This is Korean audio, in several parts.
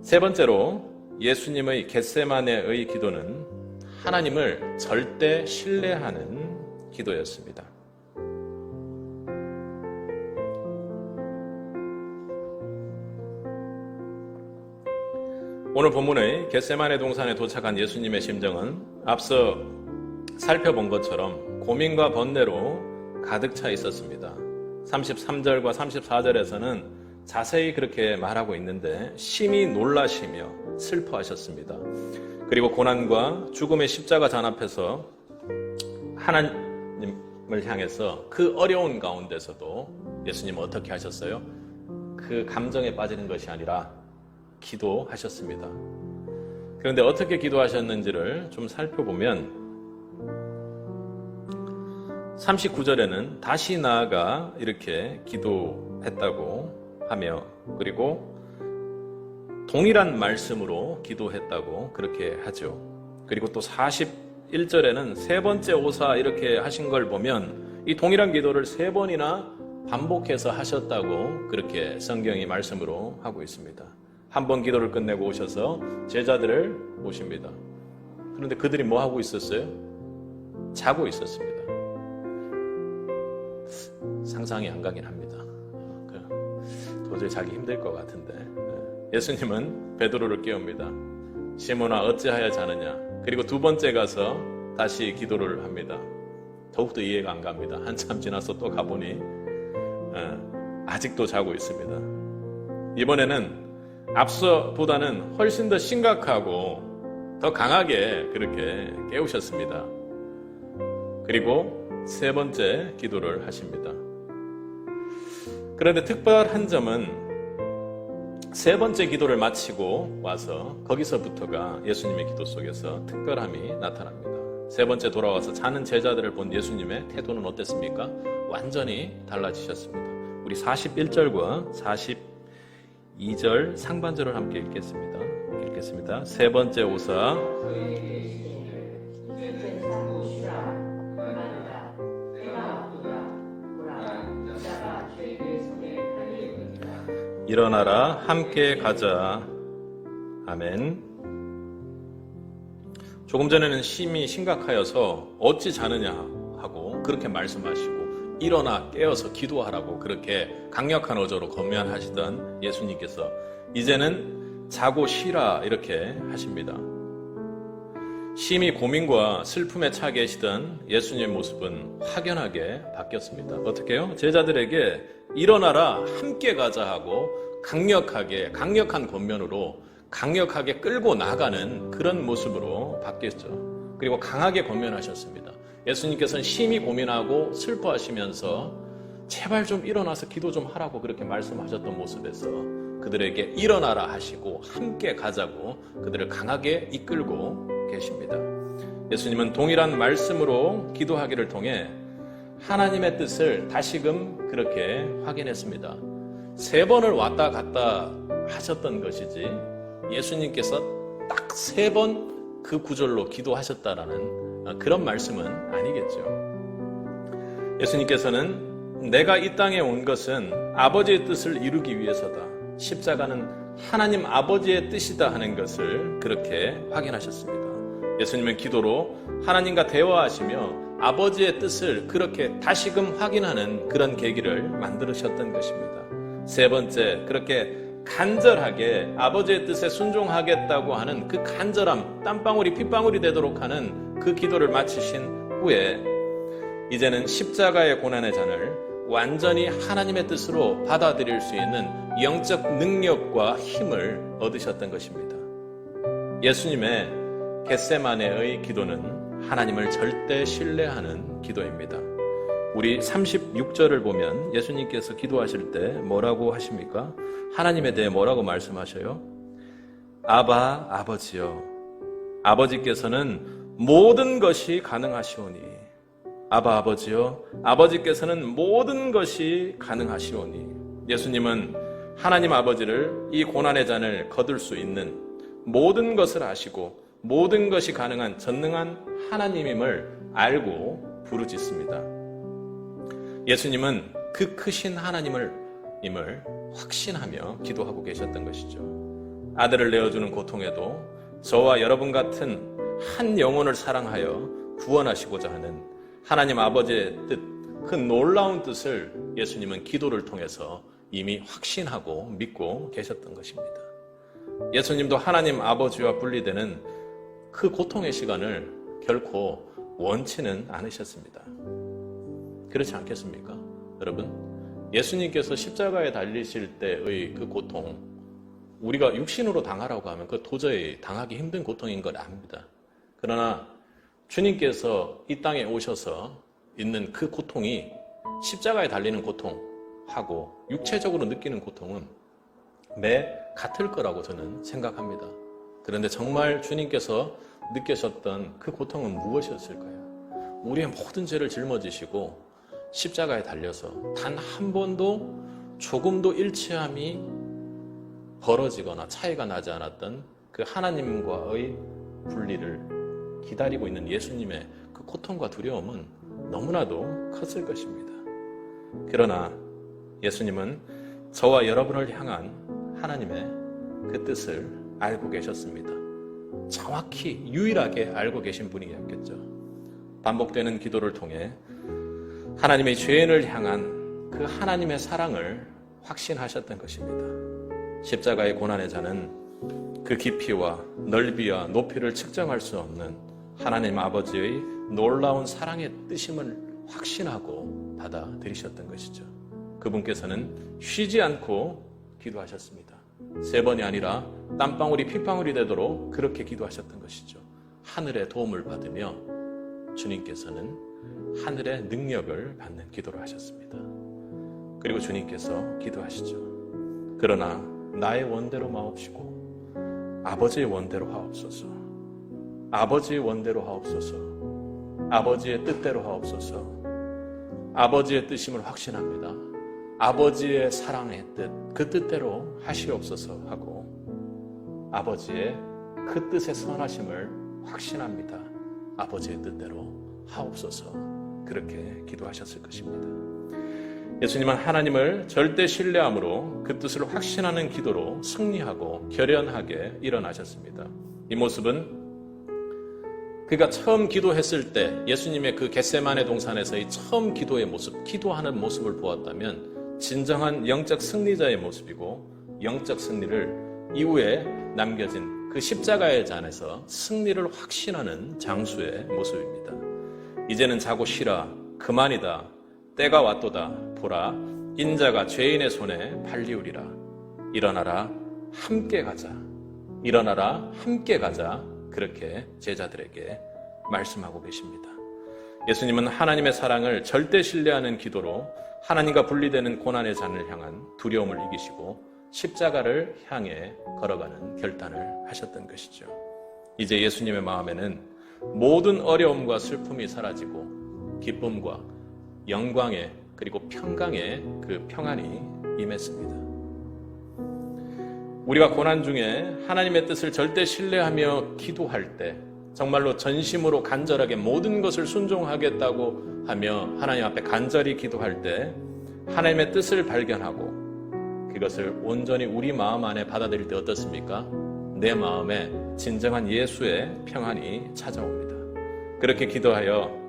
세 번째로 예수님의 겟세마네의 기도는 하나님을 절대 신뢰하는 기도였습니다. 오늘 본문의 겟세마네 동산에 도착한 예수님의 심정은 앞서 살펴본 것처럼 고민과 번뇌로 가득 차 있었습니다. 33절과 34절에서는 자세히 그렇게 말하고 있는데 심히 놀라시며 슬퍼하셨습니다. 그리고 고난과 죽음의 십자가 전 앞에서 하나님을 향해서 그 어려운 가운데서도 예수님은 어떻게 하셨어요? 그 감정에 빠지는 것이 아니라 기도하셨습니다. 그런데 어떻게 기도하셨는지를 좀 살펴보면 39절에는 다시 나아가 이렇게 기도했다고 하며 그리고 동일한 말씀으로 기도했다고 그렇게 하죠. 그리고 또 41절에는 세 번째 오사 이렇게 하신 걸 보면 이 동일한 기도를 세 번이나 반복해서 하셨다고 그렇게 성경이 말씀으로 하고 있습니다. 한 번 기도를 끝내고 오셔서 제자들을 모십니다. 그런데 그들이 뭐 하고 있었어요? 자고 있었습니다. 상상이 안 가긴 합니다. 도저히 자기 힘들 것 같은데 예수님은 베드로를 깨웁니다. 시몬아 어찌하여 자느냐. 그리고 두 번째 가서 다시 기도를 합니다. 더욱더 이해가 안 갑니다. 한참 지나서 또 가보니 아직도 자고 있습니다. 이번에는 앞서보다는 훨씬 더 심각하고 더 강하게 그렇게 깨우셨습니다. 그리고 세 번째 기도를 하십니다. 그런데 특별한 점은 세 번째 기도를 마치고 와서 거기서부터가 예수님의 기도 속에서 특별함이 나타납니다. 세 번째 돌아와서 자는 제자들을 본 예수님의 태도는 어땠습니까? 완전히 달라지셨습니다. 우리 41절과 42절 상반절을 함께 읽겠습니다. 세 번째 오사 일어나라 함께 가자. 아멘. 조금 전에는 심히 심각하여서 어찌 자느냐 하고 그렇게 말씀하시고 일어나 깨어서 기도하라고 그렇게 강력한 어조로 권면하시던 예수님께서 이제는 자고 쉬라 이렇게 하십니다. 심히 고민과 슬픔에 차 계시던 예수님의 모습은 확연하게 바뀌었습니다. 어떻게요? 제자들에게 일어나라 함께 가자 하고 강력한 권면으로 강력하게 끌고 나가는 그런 모습으로 바뀌었죠. 그리고 강하게 권면하셨습니다. 예수님께서는 심히 고민하고 슬퍼하시면서 제발 좀 일어나서 기도 좀 하라고 그렇게 말씀하셨던 모습에서 그들에게 일어나라 하시고 함께 가자고 그들을 강하게 이끌고 계십니다. 예수님은 동일한 말씀으로 기도하기를 통해 하나님의 뜻을 다시금 그렇게 확인했습니다. 세 번을 왔다 갔다 하셨던 것이지 예수님께서 딱 세 번 그 구절로 기도하셨다라는 그런 말씀은 아니겠죠. 예수님께서는 내가 이 땅에 온 것은 아버지의 뜻을 이루기 위해서다. 십자가는 하나님 아버지의 뜻이다 하는 것을 그렇게 확인하셨습니다. 예수님은 기도로 하나님과 대화하시며 아버지의 뜻을 그렇게 다시금 확인하는 그런 계기를 만들으셨던 것입니다. 세 번째, 그렇게 간절하게 아버지의 뜻에 순종하겠다고 하는 그 간절함, 땀방울이 핏방울이 되도록 하는 그 기도를 마치신 후에 이제는 십자가의 고난의 잔을 완전히 하나님의 뜻으로 받아들일 수 있는 영적 능력과 힘을 얻으셨던 것입니다. 예수님의 겟세마네의 기도는 하나님을 절대 신뢰하는 기도입니다. 우리 36절을 보면 예수님께서 기도하실 때 뭐라고 하십니까? 하나님에 대해 뭐라고 말씀하셔요? 아바 아버지여, 아버지께서는 모든 것이 가능하시오니. 아바 아버지여, 아버지께서는 모든 것이 가능하시오니. 예수님은 하나님 아버지를 이 고난의 잔을 거둘 수 있는 모든 것을 아시고 모든 것이 가능한 전능한 하나님임을 알고 부르짖습니다. 예수님은 그 크신 하나님을 확신하며 기도하고 계셨던 것이죠. 아들을 내어주는 고통에도 저와 여러분 같은 한 영혼을 사랑하여 구원하시고자 하는 하나님 아버지의 뜻, 그 놀라운 뜻을 예수님은 기도를 통해서 이미 확신하고 믿고 계셨던 것입니다. 예수님도 하나님 아버지와 분리되는 그 고통의 시간을 결코 원치는 않으셨습니다. 그렇지 않겠습니까? 여러분, 예수님께서 십자가에 달리실 때의 그 고통, 우리가 육신으로 당하라고 하면 그 도저히 당하기 힘든 고통인 걸 압니다. 그러나 주님께서 이 땅에 오셔서 있는 그 고통이 십자가에 달리는 고통하고 육체적으로 느끼는 고통은 매 같을 거라고 저는 생각합니다. 그런데 정말 주님께서 느끼셨던 그 고통은 무엇이었을까요? 우리의 모든 죄를 짊어지시고 십자가에 달려서 단 한 번도 조금도 일치함이 벌어지거나 차이가 나지 않았던 그 하나님과의 분리를 기다리고 있는 예수님의 그 고통과 두려움은 너무나도 컸을 것입니다. 그러나 예수님은 저와 여러분을 향한 하나님의 그 뜻을 알고 계셨습니다. 정확히 유일하게 알고 계신 분이었겠죠. 반복되는 기도를 통해 하나님의 죄인을 향한 그 하나님의 사랑을 확신하셨던 것입니다. 십자가의 고난의 자는 그 깊이와 넓이와 높이를 측정할 수 없는 하나님 아버지의 놀라운 사랑의 뜻임을 확신하고 받아들이셨던 것이죠. 그분께서는 쉬지 않고 기도하셨습니다. 3번이 아니라 땀방울이 핏방울이 되도록 그렇게 기도하셨던 것이죠. 하늘의 도움을 받으며 주님께서는 하늘의 능력을 받는 기도를 하셨습니다. 그리고 주님께서 기도하시죠. 그러나 나의 원대로 마옵시고 아버지의 원대로 하옵소서. 아버지의 원대로 하옵소서. 아버지의 뜻대로 하옵소서. 아버지의 뜻임을 확신합니다. 아버지의 사랑의 뜻, 그 뜻대로 하시옵소서 하고 아버지의 그 뜻의 선하심을 확신합니다. 아버지의 뜻대로 하옵소서. 그렇게 기도하셨을 것입니다. 예수님은 하나님을 절대 신뢰함으로 그 뜻을 확신하는 기도로 승리하고 결연하게 일어나셨습니다. 이 모습은 그가 처음 기도했을 때 예수님의 그 겟세마네 동산에서의 처음 기도의 모습, 기도하는 모습을 보았다면 진정한 영적 승리자의 모습이고 영적 승리를 이후에 남겨진 그 십자가의 잔에서 승리를 확신하는 장수의 모습입니다. 이제는 자고 쉬라, 그만이다, 때가 왔도다, 보라, 인자가 죄인의 손에 팔리우리라. 일어나라, 함께 가자. 일어나라, 함께 가자. 그렇게 제자들에게 말씀하고 계십니다. 예수님은 하나님의 사랑을 절대 신뢰하는 기도로 하나님과 분리되는 고난의 잔을 향한 두려움을 이기시고 십자가를 향해 걸어가는 결단을 하셨던 것이죠. 이제 예수님의 마음에는 모든 어려움과 슬픔이 사라지고 기쁨과 영광의 그리고 평강의 그 평안이 임했습니다. 우리가 고난 중에 하나님의 뜻을 절대 신뢰하며 기도할 때 정말로 전심으로 간절하게 모든 것을 순종하겠다고 하며 하나님 앞에 간절히 기도할 때 하나님의 뜻을 발견하고 그것을 온전히 우리 마음 안에 받아들일 때 어떻습니까? 내 마음에 진정한 예수의 평안이 찾아옵니다. 그렇게 기도하여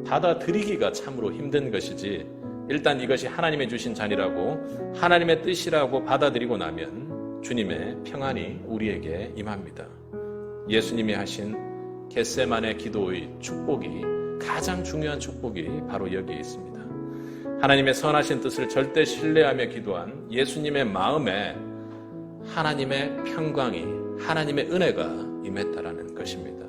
받아들이기가 참으로 힘든 것이지 일단 이것이 하나님의 주신 잔이라고 하나님의 뜻이라고 받아들이고 나면 주님의 평안이 우리에게 임합니다. 예수님이 하신 겟세마네 기도의 축복이 가장 중요한 축복이 바로 여기에 있습니다. 하나님의 선하신 뜻을 절대 신뢰하며 기도한 예수님의 마음에 하나님의 평강이 하나님의 은혜가 임했다라는 것입니다.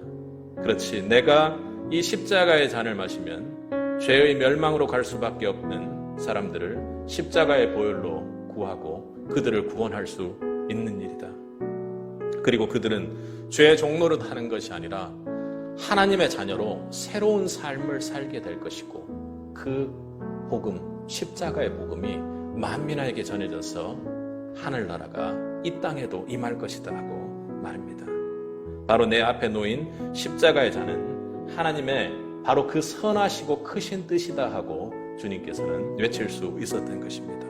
그렇지, 내가 이 십자가의 잔을 마시면 죄의 멸망으로 갈 수밖에 없는 사람들을 십자가의 보혈로 구하고 그들을 구원할 수 있는 일이다. 그리고 그들은 죄의 종노릇 하는 것이 아니라 하나님의 자녀로 새로운 삶을 살게 될 것이고 그 복음, 십자가의 복음이 만민에게 전해져서 하늘나라가 이 땅에도 임할 것이다 하고 말합니다. 바로 내 앞에 놓인 십자가의 잔은 하나님의 바로 그 선하시고 크신 뜻이다 하고 주님께서는 외칠 수 있었던 것입니다.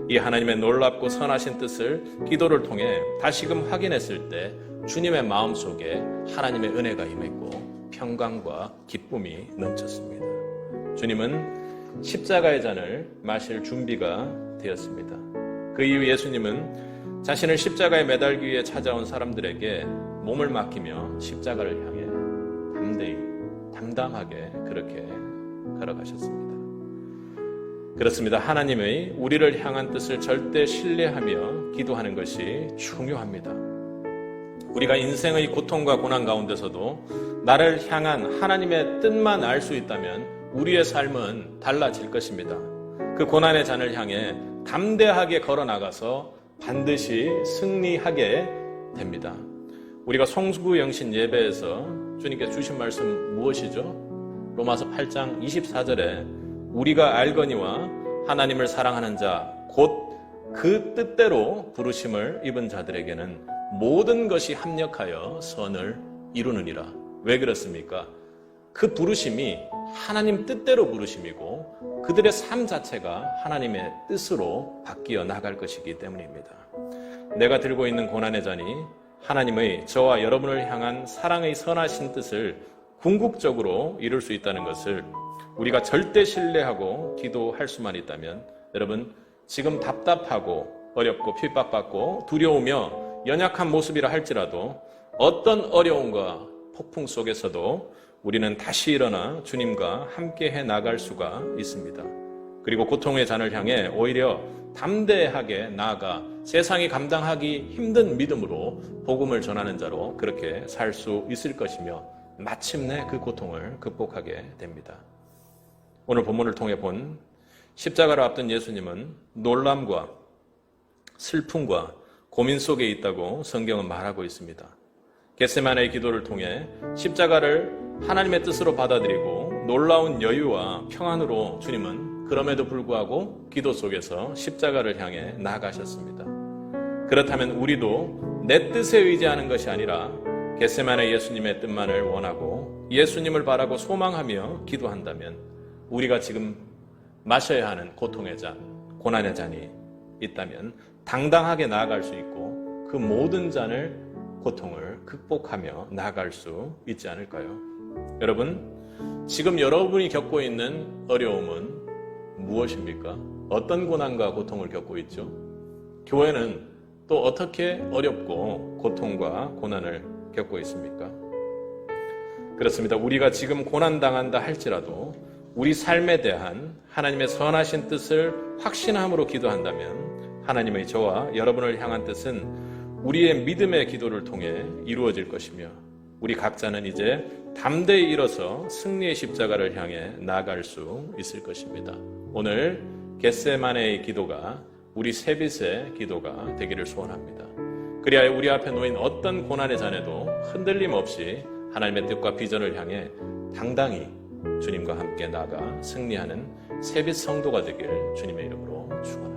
이 하나님의 놀랍고 선하신 뜻을 기도를 통해 다시금 확인했을 때 주님의 마음속에 하나님의 은혜가 임했고 평강과 기쁨이 넘쳤습니다. 주님은 십자가의 잔을 마실 준비가 되었습니다. 그 이후 예수님은 자신을 십자가에 매달기 위해 찾아온 사람들에게 몸을 맡기며 십자가를 향해 담대히 담담하게 그렇게 걸어가셨습니다. 그렇습니다. 하나님의 우리를 향한 뜻을 절대 신뢰하며 기도하는 것이 중요합니다. 우리가 인생의 고통과 고난 가운데서도 나를 향한 하나님의 뜻만 알 수 있다면 우리의 삶은 달라질 것입니다. 그 고난의 잔을 향해 담대하게 걸어나가서 반드시 승리하게 됩니다. 우리가 송구영신 예배에서 주님께 주신 말씀 무엇이죠? 로마서 8장 24절에 우리가 알거니와 하나님을 사랑하는 자 곧 그 뜻대로 부르심을 입은 자들에게는 모든 것이 합력하여 선을 이루느니라. 왜 그렇습니까? 그 부르심이 하나님 뜻대로 부르심이고 그들의 삶 자체가 하나님의 뜻으로 바뀌어 나갈 것이기 때문입니다. 내가 들고 있는 고난의 잔이 하나님의 저와 여러분을 향한 사랑의 선하신 뜻을 궁극적으로 이룰 수 있다는 것을 우리가 절대 신뢰하고 기도할 수만 있다면 여러분 지금 답답하고 어렵고 핍박받고 두려우며 연약한 모습이라 할지라도 어떤 어려움과 폭풍 속에서도 우리는 다시 일어나 주님과 함께해 나갈 수가 있습니다. 그리고 고통의 잔을 향해 오히려 담대하게 나아가 세상이 감당하기 힘든 믿음으로 복음을 전하는 자로 그렇게 살 수 있을 것이며 마침내 그 고통을 극복하게 됩니다. 오늘 본문을 통해 본 십자가를 앞둔 예수님은 놀람과 슬픔과 고민 속에 있다고 성경은 말하고 있습니다. 겟세마네의 기도를 통해 십자가를 하나님의 뜻으로 받아들이고 놀라운 여유와 평안으로 주님은 그럼에도 불구하고 기도 속에서 십자가를 향해 나아가셨습니다. 그렇다면 우리도 내 뜻에 의지하는 것이 아니라 겟세마네 예수님의 뜻만을 원하고 예수님을 바라고 소망하며 기도한다면 우리가 지금 마셔야 하는 고통의 잔, 고난의 잔이 있다면 당당하게 나아갈 수 있고 그 모든 잔을, 고통을 극복하며 나아갈 수 있지 않을까요? 여러분, 지금 여러분이 겪고 있는 어려움은 무엇입니까? 어떤 고난과 고통을 겪고 있죠? 교회는 또 어떻게 어렵고 고통과 고난을 겪고 있습니까? 그렇습니다. 우리가 지금 고난당한다 할지라도 우리 삶에 대한 하나님의 선하신 뜻을 확신함으로 기도한다면 하나님의 저와 여러분을 향한 뜻은 우리의 믿음의 기도를 통해 이루어질 것이며 우리 각자는 이제 담대히 일어서 승리의 십자가를 향해 나아갈 수 있을 것입니다. 오늘 겟세마네의 기도가 우리 셋빗의 기도가 되기를 소원합니다. 그리하여 우리 앞에 놓인 어떤 고난의 잔에도 흔들림 없이 하나님의 뜻과 비전을 향해 당당히 주님과 함께 나아가 승리하는 셋빗 성도가 되길 주님의 이름으로 축원합니다.